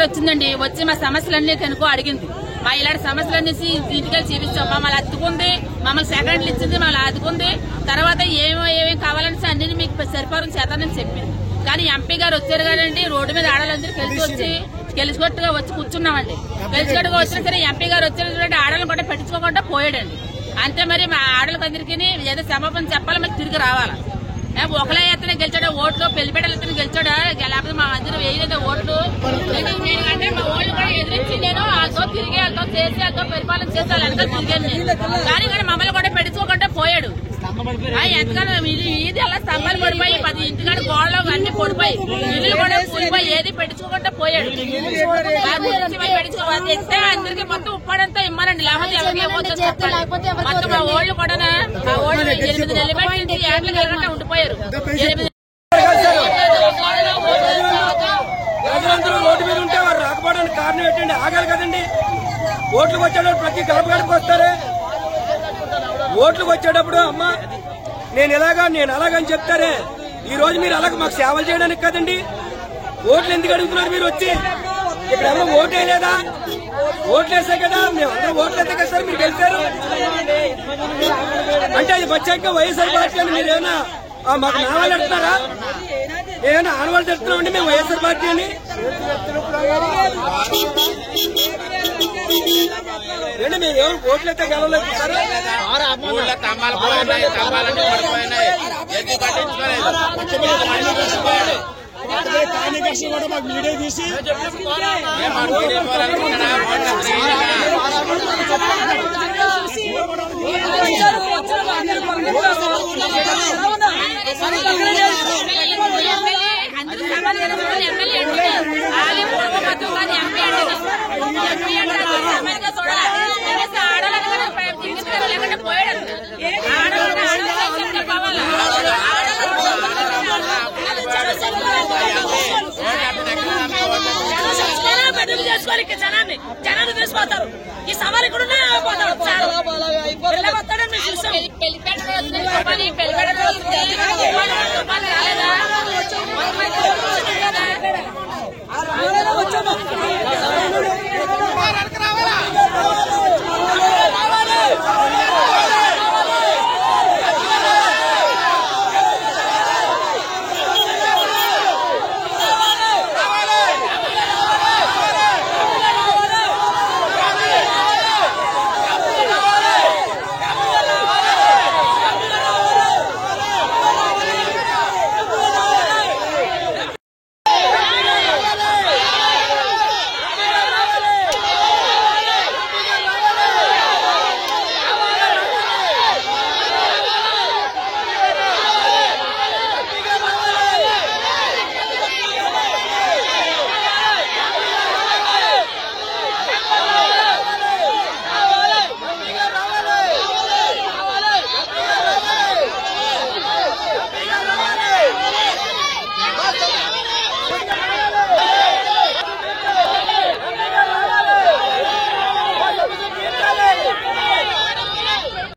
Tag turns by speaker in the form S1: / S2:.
S1: వచ్చిందండి. వచ్చి మా సమస్యలన్నీ కనుకో అడిగింది. మా ఇలాంటి సమస్యలన్నీ ఇంటికి చూపించాం. మమ్మల్ని అత్తుకుంది, మమ్మల్ని సెకండ్లు ఇచ్చింది, మమ్మల్ని అతుకుంది. తర్వాత ఏమేమి కావాలని అన్ని మీకు సరిపారం చేతానని చెప్పింది. కానీ ఎంపీ గారు వచ్చారు కదండి, రోడ్డు మీద ఆడాలందరూ గెలుచుకొట్టుగా వచ్చి కూర్చున్నామండి. గెలుచుకొట్టుగా వచ్చినా సరే ఎంపీ గారు వచ్చారు ఆడలను కూడా పెట్టించుకోకుండా పోయాడండి. అంతే మరి మా ఆడలకు అందరికీ ఏదో క్షమాపణ చెప్పాలి, మరి తిరిగి రావాలా. ఒకలే ఎత్తనే గెలిచాడు, ఓట్లు పెళ్లిపేటలు ఎత్తనే గెలిచాడా, లేకపోతే మా అందరూ వేయలేదు ఓట్లు. ఎందుకంటే మా ఓట్లు కూడా ఎదిరించి నేను వాళ్ళతో తిరిగి వాళ్ళతో చేసి వాళ్ళతో పరిపాలన చేసి వాళ్ళు వెనకాల తిరిగాను నేను. కానీ మమ్మల్ని కూడా పెట్టించుకోకుండా పోయాడు. ఎంతగానో ఇది అలా స్తంభాలు పడిపోయి 10 ఇంటికాడ గోడలో అన్ని పడిపోయి ఇల్లు కూడా కూలిపోయి ఏది పెట్టించుకోకుండా పోయాడు. పెట్టించుకోవాలి ఇస్తే అందరికి మొత్తం ఉప్పాడంతా ఇమ్మనండి, లేకపోతే ఎవరికి ఇవ్వద్దు చెప్పాలి. మొత్తం మా ఓళ్ళు కూడా ఆ ఓళ్ళు 8 నెలలు బట్టి ఏళ్ళు కలగకుండా ఉండిపోయారు.
S2: ప్రజలందరూ రోడ్డు మీద ఉంటే వారు రాకపోవడానికి కారణం ఏంటండి? ఆగాలి కదండి. ఓట్లకు వచ్చేటప్పుడు ప్రతి గడప గడపకు వస్తారే. ఓట్లకు వచ్చేటప్పుడు అమ్మ నేను అలాగని చెప్తారే. ఈ రోజు మీరు అలాగ మాకు సేవలు చేయడానికి కదండి. ఓట్లు ఎందుకు అడుగుతున్నారు మీరు వచ్చి? ఇక్కడ ఏమో ఓటు వేయలేదా? ఓట్లు వేసే కదా, మేమందరం ఓట్లు వేస్తే కదా సార్ మీరు గెలిచారు. అంటే అది వచ్చాక వైఎస్ఆర్ పార్టీ అని మీరు ఏమైనా మాకు నావాళ్ళు ఎడుతున్నారా? ఏమైనా ఆనవాళ్ళు తెస్తున్నామండి మేము వైఎస్ఆర్ పార్టీ అని? ఏంటి మేము ఎవరు ఓట్లు అయితే గెలవలేదు సార్?
S3: కూడా మాకు మీడియా తీసి
S4: జనాన్ని తెలిసిపోతారు. ఈ సవాలు ఇక్కడ పెళ్లి